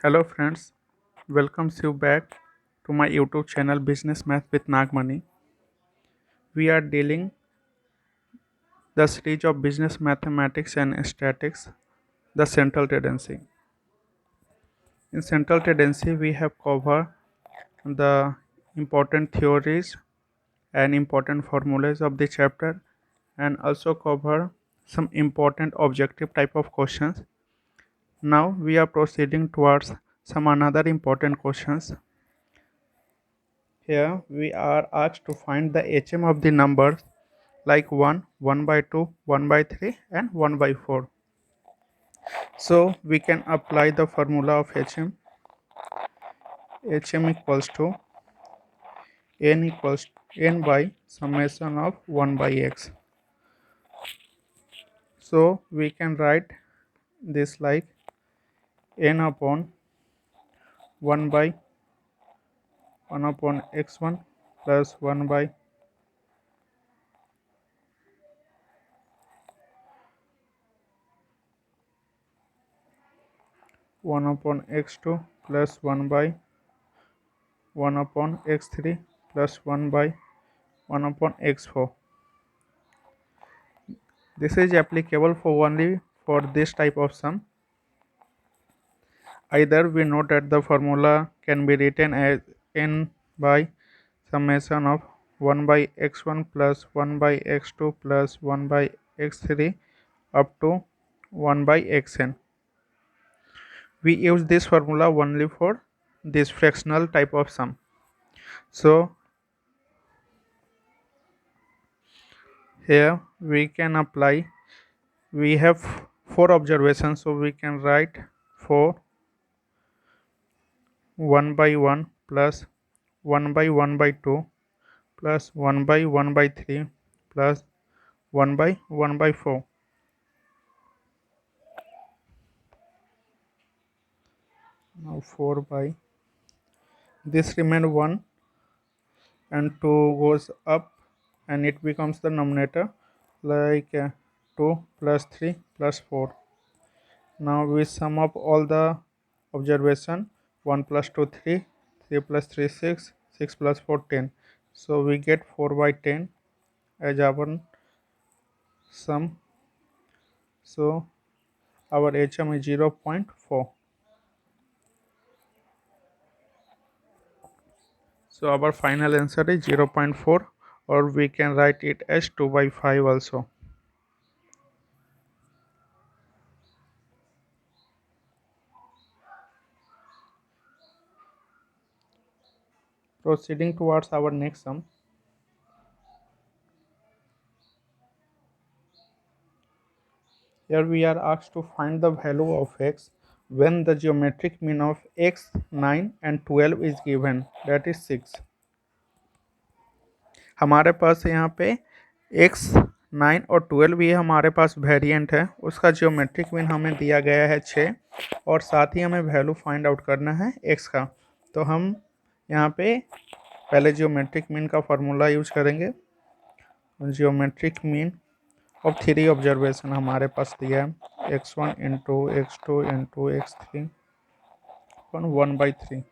Hello friends, welcomes you back to my YouTube channel Business Math with Nagmani. We are dealing the series of business mathematics and statistics, the central tendency. In central tendency, we have covered the important theories and important formulas of the chapter and also cover some important objective type of questions. Now we are proceeding towards some another important questions. Here we are asked to find the HM of the numbers like 1, 1 by 2, 1 by 3 and 1 by 4. So we can apply the formula of HM. HM equals to n equals n by summation of 1 by x. So we can write this like n upon 1 by 1 upon x1 plus 1 by 1 upon x2 plus 1 by 1 upon x3 plus 1 by 1 upon x4. This is applicable for only for this type of sum. Either we know that the formula can be written as n by summation of 1 by x1 plus 1 by x2 plus 1 by x3 up to 1 by xn. We use this formula only for this fractional type of sum. So here we can apply, we have 4 observations, so we can write 4 1 by 1 plus 1 by 1 by 2 plus 1 by 1 by 3 plus 1 by 1 by 4. Now 4 by this remain 1 and 2 goes up and it becomes the numerator like 2 plus 3 plus 4. Now we sum up all the observation 1 plus 2 3, 3 plus 3 6, 6 plus 4 10. So we get 4 by 10 as our sum. So our HM is 0.4. So our final answer is 0.4, or we can write it as 2 by 5 also. Proceeding towards our next sum. Here we are asked to find the value of x when the geometric mean of x, 9 and 12 is given, that is 6. हमारे पास यहाँ पे x, 9 और 12 ये हमारे पास variant है, उसका geometric mean हमें दिया गया है 6 और साथ ही हमें वैल्यू फाइंड आउट करना है x का। तो हम यहाँ पे पहले जियोमेट्रिक मीन का फार्मूला यूज करेंगे। जियोमेट्रिक मीन ऑफ 3 ऑब्जर्वेशन हमारे पास दिया है x1 into x2 into x3 अपन 1/3।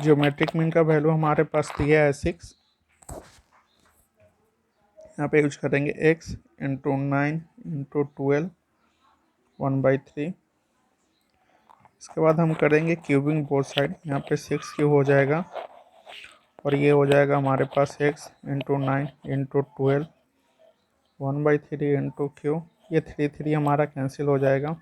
जियोमेट्रिक मीन का वैल्यू हमारे पास दिया है 6। यहाँ पे यूज करेंगे x इंटू 9 इंटू 12 1/3। इसके बाद हम करेंगे क्यूबिंग बोथ साइड, यहाँ पे 6 क्यूब हो जाएगा और ये हो जाएगा हमारे पास x into 9 into 12 1/3 into Q, ये 3 हमारा कैंसिल हो जाएगा।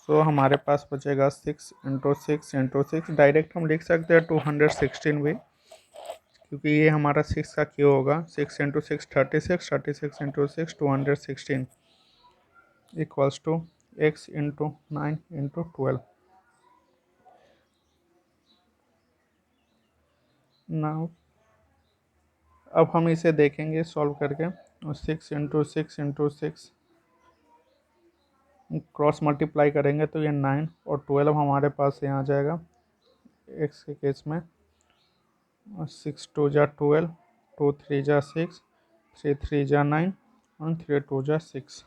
सो हमारे पास बचेगा 6 इंटू 6 इंटू 6। डायरेक्ट हम लिख सकते हैं 216 भी, क्योंकि ये हमारा 6 का क्यू होगा। 6 into 6 36, 36 into 6 216 equals to x into 9 into 12। Now अब हम इसे देखेंगे सॉल्व करके। 6 इंटू 6 इंटू 6 क्रॉस मल्टीप्लाई करेंगे तो ये 9 और 12 हमारे पास यहाँ आ जाएगा x के केस में। 6 2 जा 12, 2 3 जा 6, 3 3 जा 9 और 3 2 जा 6।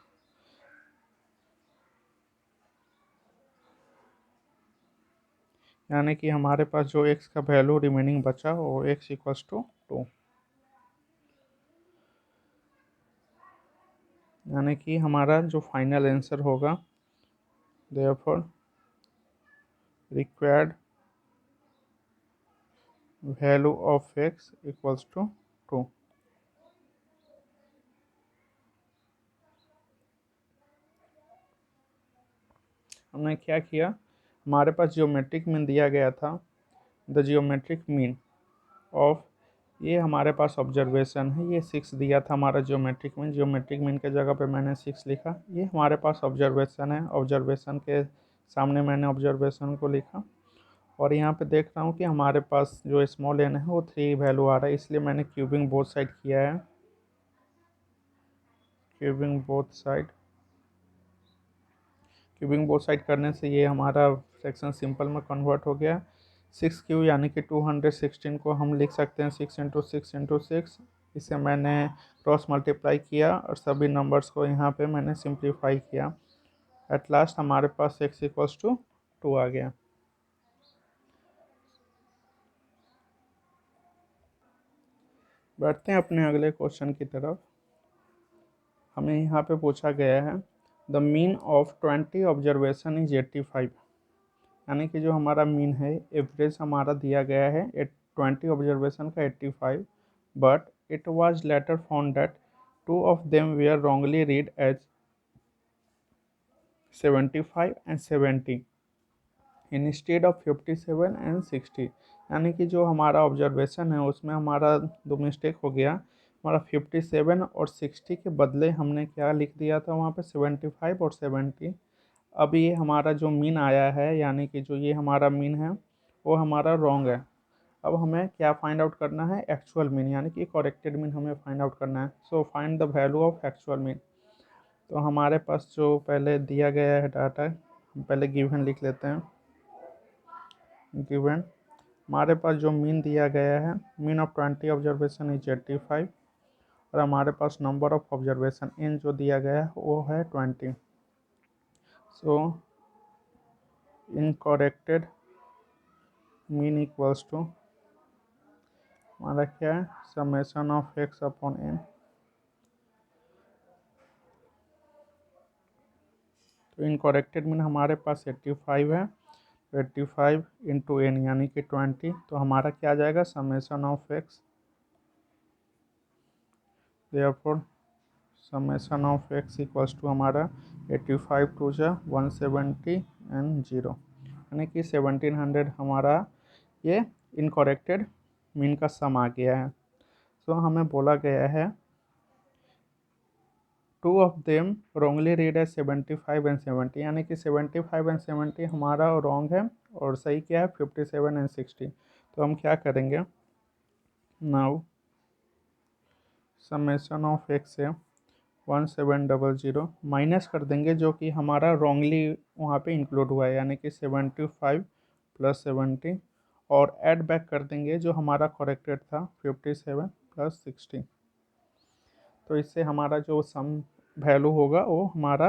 यानी कि हमारे पास जो x का वैल्यू रिमेनिंग बचा वो x इक्वल्स टू 2, यानी कि हमारा जो फाइनल आंसर होगा therefore required value of x equals to 2। हमने क्या किया, हमारे पास जियोमेट्रिक मीन दिया गया था, द जियोमेट्रिक मीन ऑफ, ये हमारे पास ऑब्जर्वेशन है, ये 6 दिया था हमारा जियोमेट्रिक मीन के जगह पे मैंने 6 लिखा। ये हमारे पास ऑब्जर्वेशन है, ऑब्जर्वेशन के सामने मैंने ऑब्जर्वेशन को लिखा। और यहाँ पे देख रहा हूँ कि हमारे पास जो स्मॉल एन है वो 3 वैल्यू आ रहा है, इसलिए मैंने क्यूबिंग बोथ साइड किया है। क्यूबिंग बोथ साइड करने से ये हमारा फ्रैक्शन सिंपल में कन्वर्ट हो गया। 6 क्यू यानी कि 216 को हम लिख सकते हैं 6 × 6 × 6। इसे मैंने क्रॉस मल्टीप्लाई किया और सभी नंबर्स को यहाँ पे मैंने सिंप्लीफाई किया। एट लास्ट हमारे पास x इक्वल्स टू 2 आ गया। बढ़ते हैं अपने अगले क्वेश्चन की तरफ। हमें यहाँ पे पूछा गया है the mean of 20 observation is 85, यानी कि जो हमारा मीन है, एवरेज हमारा दिया गया है 20 ऑब्जर्वेशन का 85, but it was later found that 2 of them were wrongly read as 75 and 70 instead of 57 and 60। यानी कि जो हमारा ऑब्जर्वेशन है उसमें हमारा दो मिस्टेक हो गया, हमारा 57 और 60 के बदले हमने क्या लिख दिया था वहाँ पे 75 और 70। अब ये हमारा जो मीन आया है, यानी कि जो ये हमारा मीन है वो हमारा रॉन्ग है। अब हमें क्या फाइंड आउट करना है, एक्चुअल मीन, यानी कि करेक्टेड मीन हमें फाइंड आउट करना है। So find the value of actual mean. तो हमारे पास जो पहले दिया गया है डाटा, हम पहले गिवन लिख लेते हैं। गिवन हमारे पास जो मीन दिया गया है, मीन ऑफ 20 ऑब्जर्वेशन इज 85, और हमारे पास नंबर ऑफ ऑब्जर्वेशन इन जो दिया गया है वो है 20। सो इनकरेक्टेड मीन इक्वल्स टू हमारा क्या है, summation of x upon n। तो इनकरेक्टेड मीन हमारे पास 85 है, 85 इंटू n यानी कि 20, तो हमारा क्या आ जाएगा, summation of x, therefore summation of x equals to हमारा 85 टू जा 170 एंड 0, यानी कि 1700 हमारा ये इनकरेक्टेड मीन का सम आ गया है। सो हमें बोला गया है 2 ऑफ देम रॉन्गली रीड है 75 एंड 70, यानी कि 75 एंड 70 हमारा रॉन्ग है और सही क्या है 57 एंड 60। तो हम क्या करेंगे, नाउ समेशन ऑफ x से 1700 माइनस कर देंगे जो कि हमारा रॉन्गली वहाँ पे इंक्लूड हुआ है, यानी कि 75 प्लस 70, और ऐड बैक कर देंगे जो हमारा करेक्टेड था 57 प्लस 60। तो इससे हमारा जो सम वैल्यू होगा वो हमारा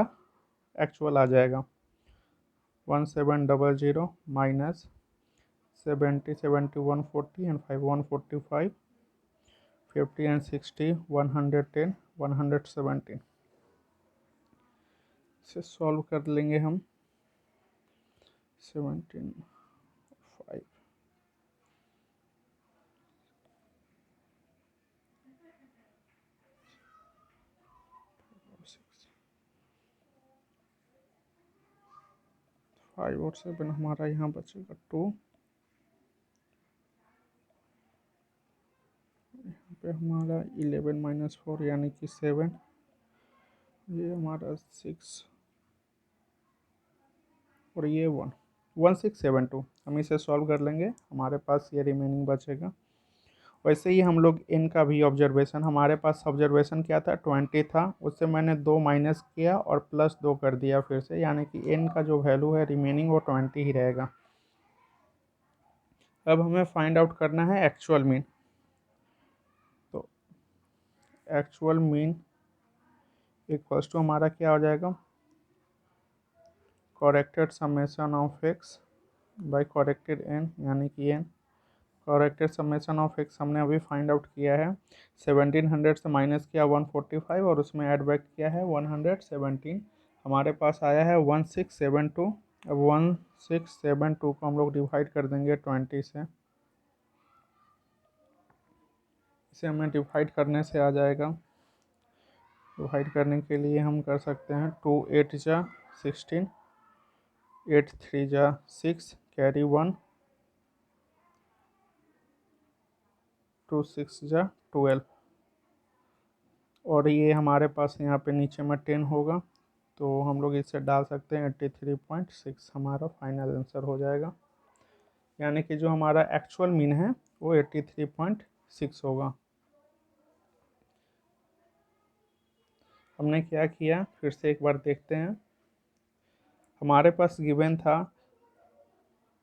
एक्चुअल आ जाएगा। 1700 माइनस 70 70 140 एंड 5 145, 50 एंड 60 110 170। इसे सॉल्व कर लेंगे हम। 17 5 5 और 7 हमारा यहाँ बचेगा 2, यहाँ पे हमारा 11 माइनस 4 यानी कि 7, ये हमारा 6 और ये 1 1672। हम इसे सॉल्व कर लेंगे, हमारे पास ये रिमेनिंग बचेगा। वैसे ही हम लोग n का भी ऑब्जर्वेशन, हमारे पास ऑब्जर्वेशन क्या था 20 था, उससे मैंने 2 माइनस किया और प्लस 2 कर दिया फिर से, यानी कि n का जो वैल्यू है रिमेनिंग वो 20 ही रहेगा। अब हमें फाइंड आउट करना है एक्चुअल मीन। तो एक्चुअल मीन इक्वल्स टू हमारा क्या हो जाएगा, corrected summation of x by corrected N, यानी कि N corrected summation of x हमने अभी फाइंड आउट किया है। 1700 से माइनस किया 145 और उसमें ऐड बैक किया है 117, हमारे पास आया है 1672। अब 1672 को हम लोग डिवाइड कर देंगे 20 से, इसे हमें डिवाइड करने से आ जाएगा। डिवाइड करने के लिए हम कर सकते हैं 2 8 जा 16, 8 3 जा 6, कैरी 1, 2 6 जा 12, और ये हमारे पास यहाँ पे नीचे में 10 होगा, तो हम लोग इसे डाल सकते हैं 83.6 हमारा फाइनल आंसर हो जाएगा। यानी कि जो हमारा एक्चुअल मीन है वो 83.6 होगा। हमने क्या किया फिर से एक बार देखते हैं। हमारे पास गिवन था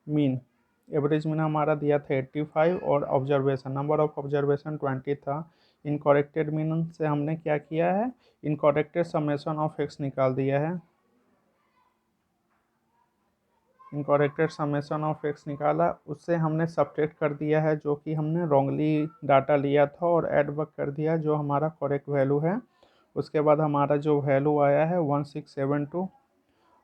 मीन, एवरेज मीन हमारा दिया था 85 और ऑब्जर्वेशन नंबर ऑफ ऑब्जर्वेशन 20 था। इनकरेक्टेड मीन से हमने क्या किया है, इनकरेक्टेड समेशन ऑफ एक्स निकाल दिया है। इनकरेक्टेड समेशन ऑफ एक्स निकाला, उससे हमने सब्ट्रैक्ट कर दिया है जो कि हमने रॉन्गली डाटा लिया था और ऐड बैक कर दिया जो हमारा करेक्ट वैल्यू है। उसके बाद हमारा जो वैल्यू आया है 1672,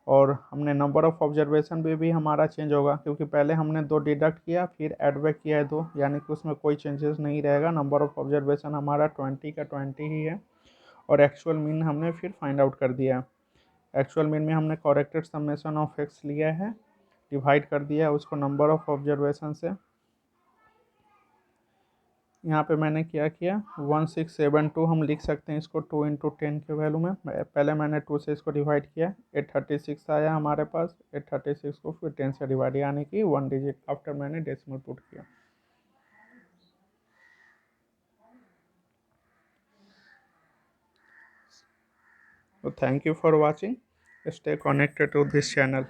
और हमने नंबर ऑफ ऑब्जर्वेशन भी हमारा चेंज होगा क्योंकि पहले हमने 2 डिडक्ट किया फिर ऐड बैक किया है 2, यानी कि उसमें कोई चेंजेस नहीं रहेगा। नंबर ऑफ ऑब्जर्वेशन हमारा 20 का 20 ही है, और एक्चुअल मीन हमने फिर फाइंड आउट कर दिया। एक्चुअल मीन में हमने करेक्टेड समेशन ऑफ एक्स लिया है, डिवाइड कर दिया उसको नंबर ऑफ ऑब्जर्वेशन से। यहाँ पे मैंने क्या किया 1672 हम लिख सकते हैं इसको 2 इंटू 10 के वैल्यू में। पहले मैंने 2 से इसको डिवाइड किया, 836 आया हमारे पास। 836 को फिर 10 से डिवाइड, यानी कि 1 डिजिट आफ्टर मैंने डेसिमल पुट किया। तो thank you for watching, stay connected to this channel.